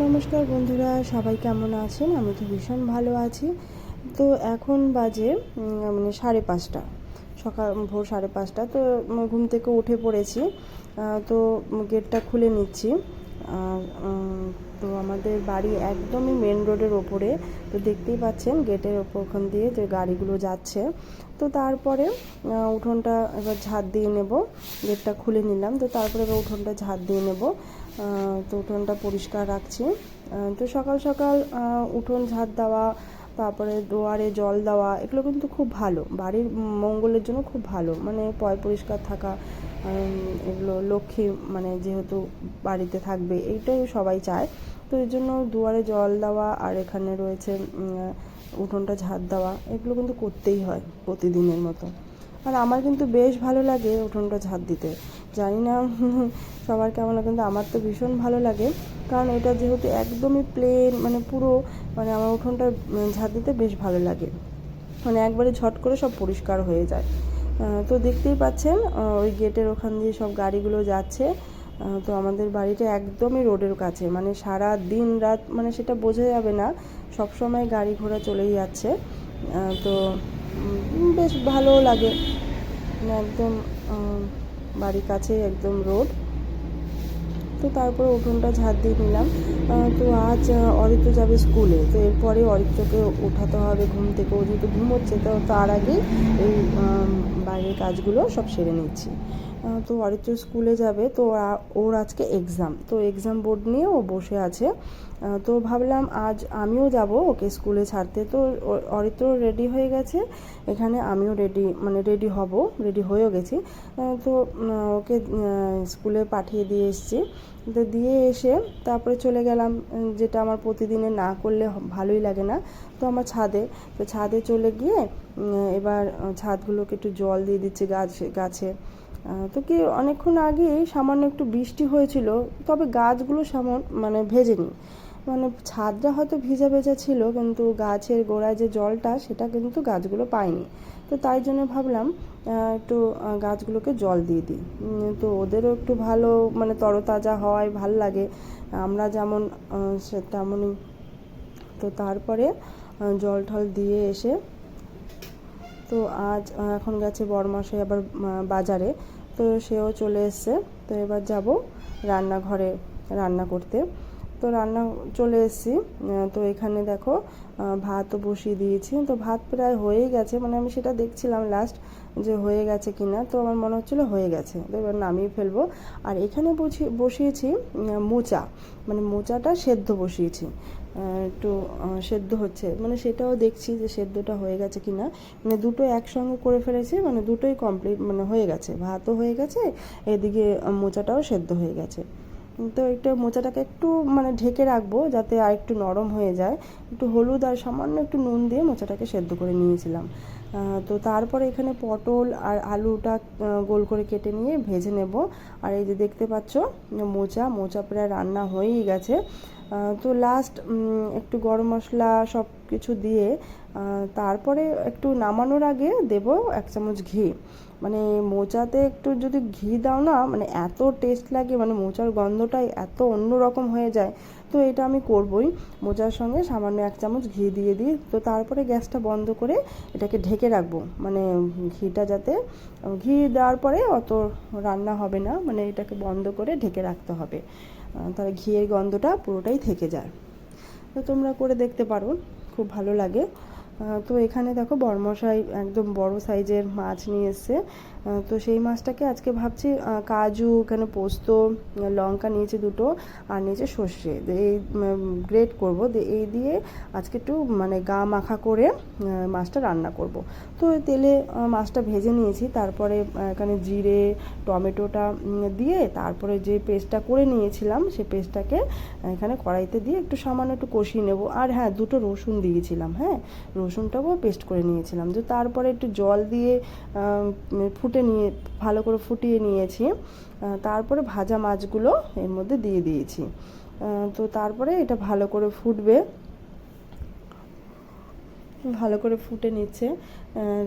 নমস্কার বন্ধুরা, সবাই কেমন আছেন? আমি তো ভীষণ ভালো আছি। তো এখন বাজে মানে 5:30, সকাল ভোর 5:30। তো ঘুম থেকে উঠে পড়েছি। তো গেটটা খুলে নিচ্ছি। আর তো আমাদের বাড়ি একদমই মেন রোডের ওপরে। তো দেখতেই পাচ্ছেন গেটের ওখান দিয়ে যে গাড়িগুলো যাচ্ছে। তো তারপরে উঠোনটা এবার ঝাঁট দিয়ে নেব। গেটটা খুলে নিলাম, তো তারপরে এবার উঠোনটা ঝাঁট দিয়ে নেব। তো উঠোনটা পরিষ্কার রাখছি। তো সকাল সকাল উঠোন ঝাঁট দেওয়া, তারপরে দুয়ারে জল দেওয়া, এগুলো কিন্তু খুব ভালো, বাড়ির মঙ্গলের জন্য খুব ভালো। মানে পরিষ্কার থাকা, এগুলো লক্ষ্মী মানে যেহেতু বাড়িতে থাকবে এইটাই সবাই চায়। তো এই জন্য দুয়ারে জল দেওয়া আর এখানে রয়েছে উঠোনটা ঝাঁট দেওয়া, এগুলো কিন্তু করতেই হয় প্রতিদিনের মতো। আর আমার কিন্তু বেশ ভালো লাগে উঠোনটা ঝাঁট দিতে। জানি না সবার কেমন লাগে, কিন্তু আমার তো ভীষণ ভালো লাগে। কারণ এটা যেহেতু একদমই প্লেন, মানে পুরো, মানে আমার উঠোনটা ঝাঁট দিতে বেশ ভালো লাগে। মানে একবারে ঝট করে সব পরিষ্কার হয়ে যায়। তো দেখতেই পাচ্ছেন ওই গেটের ওখান দিয়ে সব গাড়িগুলো যাচ্ছে। তো আমাদের বাড়িটা একদমই রোডের কাছে, মানে সারা দিন রাত মানে সেটা বোঝা যাবে না, সব সময় গাড়ি ঘোড়া চলেই যাচ্ছে। তো বেশ ভালোও লাগে। মানে একদম বাড়ির কাছেই একদম রোড। তো তারপর উঠোনটা ঝাঁট দিয়ে নিলাম। তো আজ অরিত্র যাবে স্কুলে, তো এরপরে অরিত্রকে ওঠাতে হবে ঘুম থেকে। ও যেহেতু ঘুমোচ্ছে, তো তার আগেই এই বাইরের কাজগুলো সব সেরে নিচ্ছি। তো অরিত্র স্কুলে যাবে, তো ওর আজকে এক্সাম, তো এক্সাম বোর্ড নিয়ে ও বসে আছে। তো ভাবলাম আজ আমিও যাব ওকে স্কুলে ছাড়তে। তো অরিত্র রেডি হয়ে গেছে, এখানে আমিও রেডি হব, রেডি হয়েও গেছি। তো ওকে স্কুলে পাঠিয়ে দিয়ে এসেছি। তো দিয়ে এসে তারপরে চলে গেলাম, যেটা আমার প্রতিদিনে না করলে ভালোই লাগে না, তো আমার ছাদে। তো ছাদে চলে গিয়ে এবার ছাদগুলোকে একটু জল দিয়ে দিচ্ছি গাছে। তো কি অনেকক্ষণ আগেই সামান্য একটু বৃষ্টি হয়েছিল, তবে গাছগুলো মানে ভেজেনি। মানে ছাদটা হয়তো ভেজা ভেজা ছিল, কিন্তু গাছের গোড়ায় যে জলটা সেটা কিন্তু গাছগুলো পায়নি। তো তাই জন্য ভাবলাম একটু গাছগুলোকে জল দিয়ে দিই। তো ওদেরও একটু ভালো, মানে তরতাজা হয়, ভাল লাগে, আমরা যেমন সে তেমনই। তো তারপরে জল ঠল দিয়ে এসে, তো আজ এখন গেছে বড়মশাই আবার বাজারে, তো সেও চলে এসছে। তো এবার যাব রান্নাঘরে রান্না করতে। তো রান্না চলে এসেছি। তো এখানে দেখো ভাতও বসিয়ে দিয়েছি। তো ভাত প্রায় হয়েই গেছে, মানে আমি সেটা দেখছিলাম লাস্ট যে হয়ে গেছে কিনা, তো আমার মনে হচ্ছিলো হয়ে গেছে, তো এবার নামিয়ে ফেলবো। আর এখানে বসিয়েছি মোচা, মানে মোচাটা সেদ্ধ বসিয়েছি। একটু সেদ্ধ হচ্ছে, মানে সেটাও দেখছি যে সেদ্ধটা হয়ে গেছে কিনা। মানে দুটো একসঙ্গে করে ফেলেছি, মানে দুটোই কমপ্লিট, মানে হয়ে গেছে, ভাতও হয়ে গেছে, এদিকে মোচাটাও সেদ্ধ হয়ে গেছে। তো একটু মোচাটাকে একটু মানে ঢেকে রাখবো যাতে আর একটু নরম হয়ে যায়। একটু হলুদ আর সামান্য একটু নুন দিয়ে মোচাটাকে সেদ্ধ করে নিয়েছিলাম। তো তারপরে এখানে পটল আর আলুটা গোল করে কেটে নিয়ে ভেজে নেব। আর এই যে দেখতে পাচ্ছ মোচা প্রায় রান্না হয়েই গেছে। তো লাস্ট একটু গরম মশলা সব কিছু দিয়ে তারপরে একটু নামানোর আগে দেব 1 চামচ ঘি। মানে মোচাতে একটু যদি ঘি দাও না, মানে এত টেস্ট লাগে, মানে মোচার গন্ধটাই এত অন্য রকম হয়ে যায়। তো এটা আমি করবই, মোচার সঙ্গে সামান্য 1 চামচ ঘি দিয়ে দিই। তো তারপরে গ্যাসটা বন্ধ করে এটাকে ঢেকে রাখবো, মানে ঘিটা যাতে, ঘি দেওয়ার পরে অত রান্না হবে না, মানে এটাকে বন্ধ করে ঢেকে রাখতে হবে, তাহলে ঘিয়ের গন্ধটা পুরোটাই থেকে যায়। তো তোমরা করে দেখতে পারো, খুব ভালো লাগে। তো এখানে দেখো বড়মশাই একদম বড় সাইজের মাছ নিয়ে এসছে। তো সেই মাছটাকে আজকে ভাবছি কাজু, এখানে পোস্ত, লঙ্কা নিয়েছি দুটো, আর নিয়েছে সর্ষে, এই গ্রেট করব, এই দিয়ে আজকে একটু মানে গা মাখা করে মাছটা রান্না করব। তো তেলে মাছটা ভেজে নিয়েছি, তারপরে এখানে জিরে টমেটোটা দিয়ে তারপরে যে পেস্টটা করে নিয়েছিলাম সেই পেস্টটাকে এখানে কড়াইতে দিয়ে একটু সামান্য একটু কষিয়ে নেব। আর হ্যাঁ, দুটো রসুন দিয়েছিলাম, হ্যাঁ রসুনটাও পেস্ট করে নিয়েছিলাম। যে তারপরে একটু জল দিয়ে ভালো করে ফুটিয়ে নিয়েছি। তারপরে ভাজা মাছগুলো এর মধ্যে দিয়ে দিয়েছি। তো তারপরে এটা ভালো করে ফুটবে, ভালো করে ফুটে নিচ্ছে।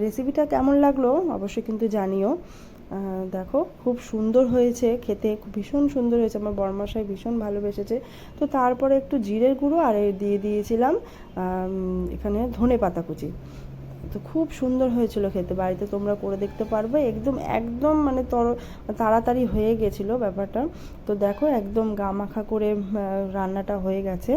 রেসিপিটা কেমন লাগলো অবশ্যই কিন্তু জানিও। দেখো খুব সুন্দর হয়েছে খেতে, ভীষণ সুন্দর হয়েছে, আমার বরমশাই ভীষণ ভালোবেসেছে। তো তারপরে একটু জিরের গুঁড়ো আর দিয়ে দিয়েছিলাম এখানে ধনে পাতা কুচি। তো খুব সুন্দর হয়েছিল খেতে, বাড়িতে তোমরা করে দেখতে পারবে। একদম একদম মানে তাড়াতাড়ি হয়ে গেছিলো ব্যাপারটা। তো দেখো একদম গামাখা করে রান্নাটা হয়ে গেছে।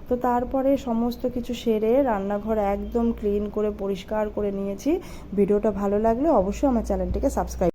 তো তারপরে সমস্ত কিছু সেরে রান্নাঘর একদম ক্লিন করে পরিষ্কার করে নিয়েছি। ভিডিওটা ভালো লাগলে অবশ্যই আমার চ্যানেলটিকে সাবস্ক্রাইব